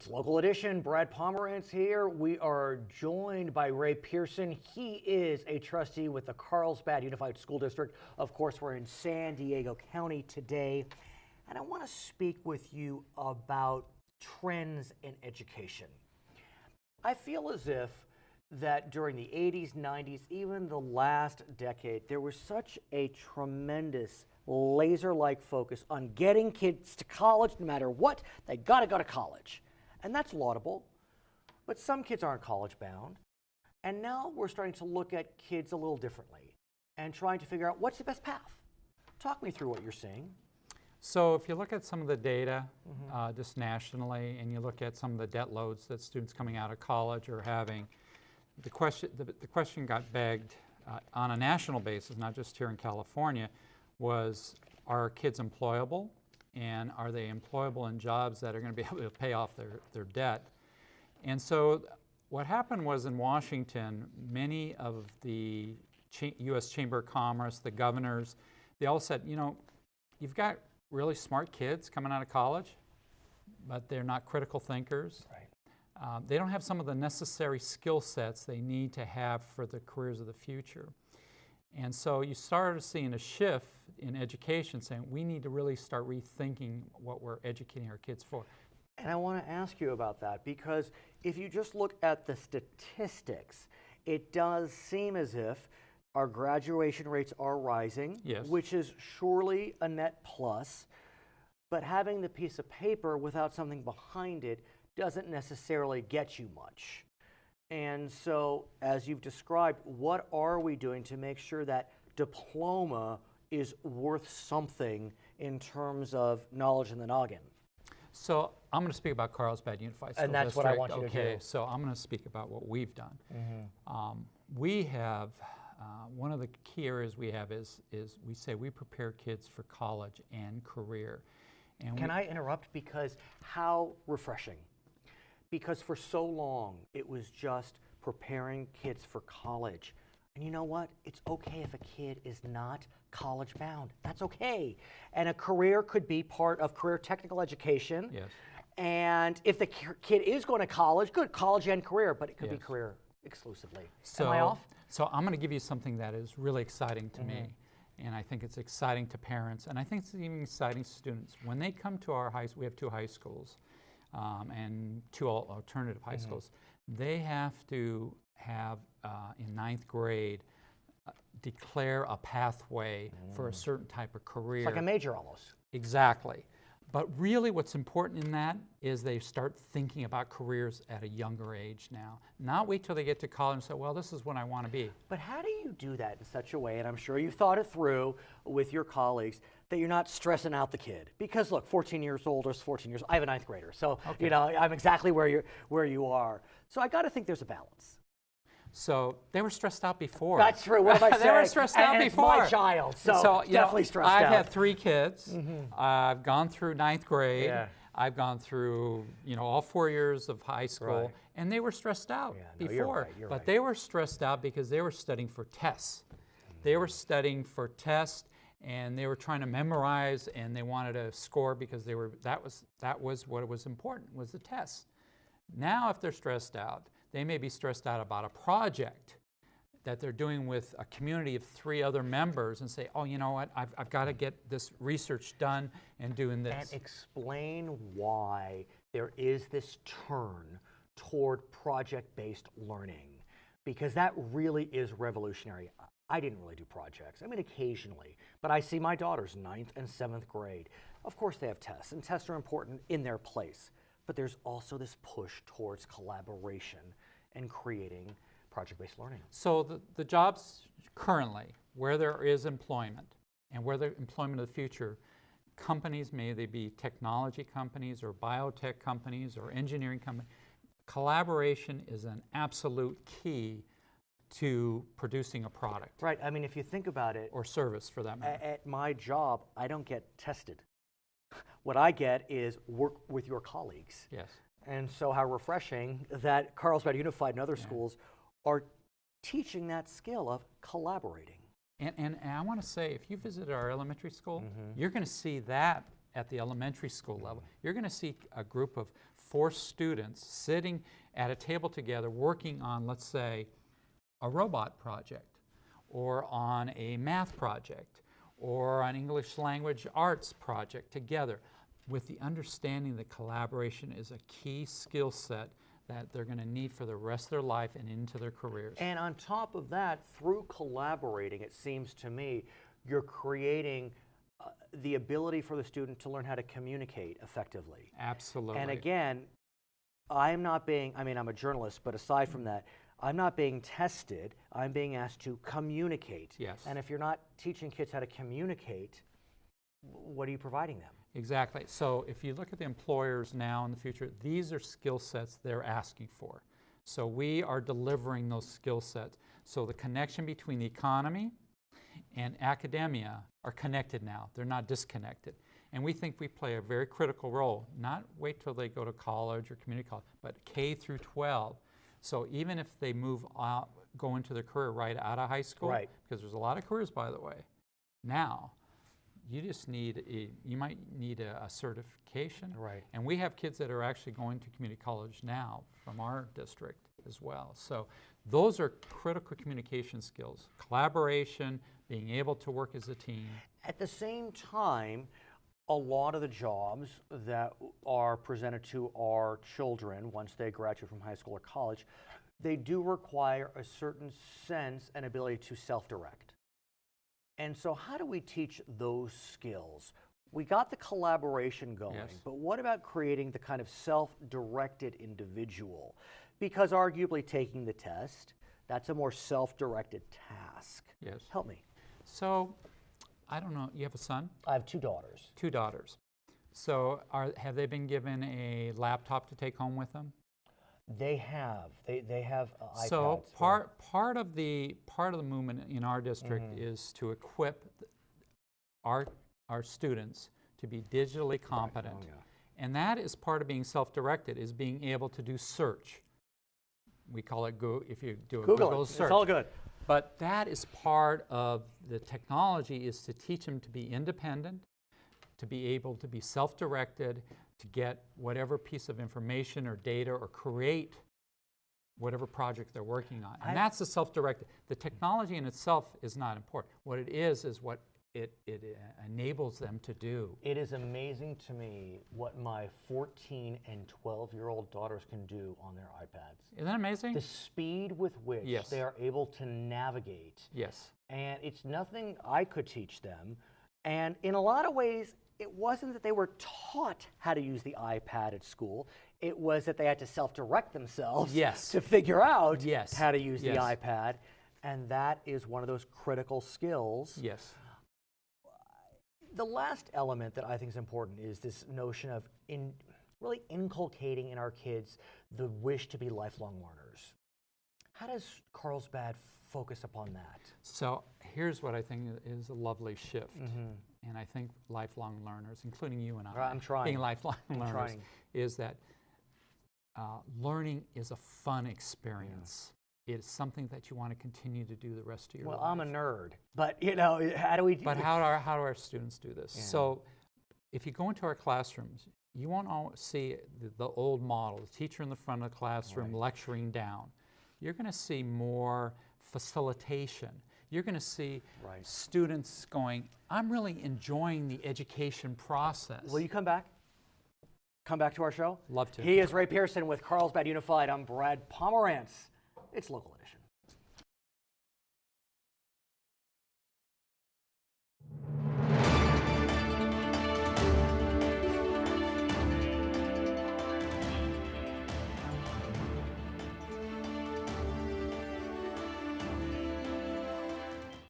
It's Local Edition. Brad Pomerance here. We are joined by Ray Pearson. He is a trustee with the Carlsbad Unified School District. Of course, we're in San Diego County today. And I want to speak with you about trends in education. I feel as if that during the 80s, 90s, even the last decade, there was such a tremendous laser-like focus on getting kids to college. No matter what, they got to go to college. And that's laudable, but some kids aren't college bound. And now we're starting to look at kids a little differently and trying to figure out what's the best path. Talk me through what you're seeing. So if you look at some of the data just nationally, and you look at some of the debt loads that students coming out of college are having, the question got begged on a national basis, not just here in California, was, are kids employable? And are they employable in jobs that are going to be able to pay off their debt? And so what happened was in Washington, many of the U.S. Chamber of Commerce, the governors, they all said, you know, you've got really smart kids coming out of college, but they're not critical thinkers. Right. They don't have some of the necessary skill sets they need to have for the careers of the future. And so you started seeing a shift in education saying we need to really start rethinking what we're educating our kids for. And I want to ask you about that, because if you just look at the statistics, it does seem as if our graduation rates are rising, yes, which is surely a net plus, but having the piece of paper without something behind it doesn't necessarily get you much. And so, as you've described, what are we doing to make sure that diploma is worth something in terms of knowledge in the noggin? So I'm going to speak about Carlsbad Unified School District. And that's what I want you to do. Okay, so I'm going to speak about what we've done. We have, one of the key areas we have is we say we prepare kids for college and career. And Can I interrupt? Because how refreshing. Because for so long, it was just preparing kids for college. And you know what? It's okay if a kid is not college bound. That's okay. And a career could be part of career technical education. Yes. And if the kid is going to college, good, college and career, but it could be career exclusively. So, am I off? So I'm going to give you something that is really exciting to me. And I think it's exciting to parents, and I think it's even exciting to students. When they come to our high school, we have two high schools. And two alternative high schools, they have to have, in 9th grade, declare a pathway for a certain type of career. It's like a major almost. Exactly. But really what's important in that is they start thinking about careers at a younger age now. Not wait till they get to college and say, well, this is what I want to be. But how do you do that in such a way, and I'm sure you've thought it through with your colleagues, that you're not stressing out the kid? Because look, 14 years old or 14 years, I have a 9th grader, so you know, I'm exactly where you are. So I got to think there's a balance. So they were stressed out before. That's true. What am I saying? They were stressed out before. It's my child, so definitely stressed out. I've had 3 kids. I've gone through 9th grade. Yeah. I've gone through, you know, all 4 years of high school, and they were stressed out before. You're but right. they were stressed out because they were studying for tests. They were studying for tests, and they were trying to memorize, and they wanted to score because they were. That was what was important, was the test. Now, if they're stressed out, they may be stressed out about a project that they're doing with a community of 3 other members and say, oh, you know what, I've got to get this research done and doing this. And explain why there is this turn toward project-based learning, because that really is revolutionary. I didn't really do projects. I mean, occasionally, but I see my daughters 9th and 7th grade. Of course they have tests, and tests are important in their place, but there's also this push towards collaboration and creating project-based learning. So the jobs currently, where there is employment, and where the employment of the future, companies, may they be technology companies or biotech companies or engineering companies, collaboration is an absolute key to producing a product. Right, I mean, if you think about it, or service for that matter. At my job, I don't get tested. What I get is work with your colleagues. Yes. And so how refreshing that Carlsbad Unified and other schools are teaching that skill of collaborating. And I want to say, if you visit our elementary school, you're going to see that at the elementary school level. You're going to see a group of 4 students sitting at a table together working on, let's say, a robot project, or on a math project, or an English language arts project together, with the understanding that collaboration is a key skill set that they're going to need for the rest of their life and into their careers. And on top of that, through collaborating, it seems to me, you're creating the ability for the student to learn how to communicate effectively. Absolutely. And again, I'm a journalist, but aside from that, I'm not being tested, I'm being asked to communicate. Yes. And if you're not teaching kids how to communicate, what are you providing them? Exactly. So if you look at the employers now in the future, these are skill sets they're asking for. So we are delivering those skill sets. So the connection between the economy and academia are connected now. They're not disconnected. And we think we play a very critical role, not wait till they go to college or community college, but K through 12. So even if they move out, go into their career right out of high school, Right. because there's a lot of careers, by the way, now, you just need you might need a certification. Right. And we have kids that are actually going to community college now from our district as well. So those are critical communication skills, collaboration, being able to work as a team. At the same time, a lot of the jobs that are presented to our children once they graduate from high school or college, they do require a certain sense and ability to self-direct. And so how do we teach those skills? We got the collaboration going, Yes. but what about creating the kind of self-directed individual? Because arguably taking the test, that's a more self-directed task. Yes. Help me. So, I don't know, you have a son? I have 2 daughters. 2 daughters. So have they been given a laptop to take home with them? They have. They have iPads. So part of the movement in our district is to equip our students to be digitally competent. Right. Oh, yeah. And that is part of being self-directed, is being able to do search. We call it if you do a Google search. It's all good. But that is part of the technology, is to teach them to be independent, to be able to be self-directed, to get whatever piece of information or data or create whatever project they're working on. And that's the self-directed. The technology in itself is not important. What it is what it enables them to do. It is amazing to me what my 14 and 12-year-old daughters can do on their iPads. Isn't that amazing? The speed with which Yes. they are able to navigate. Yes. And it's nothing I could teach them. And in a lot of ways, it wasn't that they were taught how to use the iPad at school. It was that they had to self-direct themselves Yes. to figure out Yes. how to use Yes. the iPad. And that is one of those critical skills. Yes. The last element that I think is important is this notion of really inculcating in our kids the wish to be lifelong learners. How does Carlsbad focus upon that? So here's what I think is a lovely shift. And I think lifelong learners, including you and I, I'm trying. being lifelong learners, trying. is that learning is a fun experience. It's something that you want to continue to do the rest of your life. Well, I'm a nerd, but you know, how do we? But how do our students do this? Yeah. So if you go into our classrooms, you won't always see the old model, the teacher in the front of the classroom lecturing down. You're going to see more facilitation. You're going to see students going, I'm really enjoying the education process. Will you come back? Come back to our show? Love to. He is Ray Pearson with Carlsbad Unified. I'm Brad Pomerance. It's Local Edition.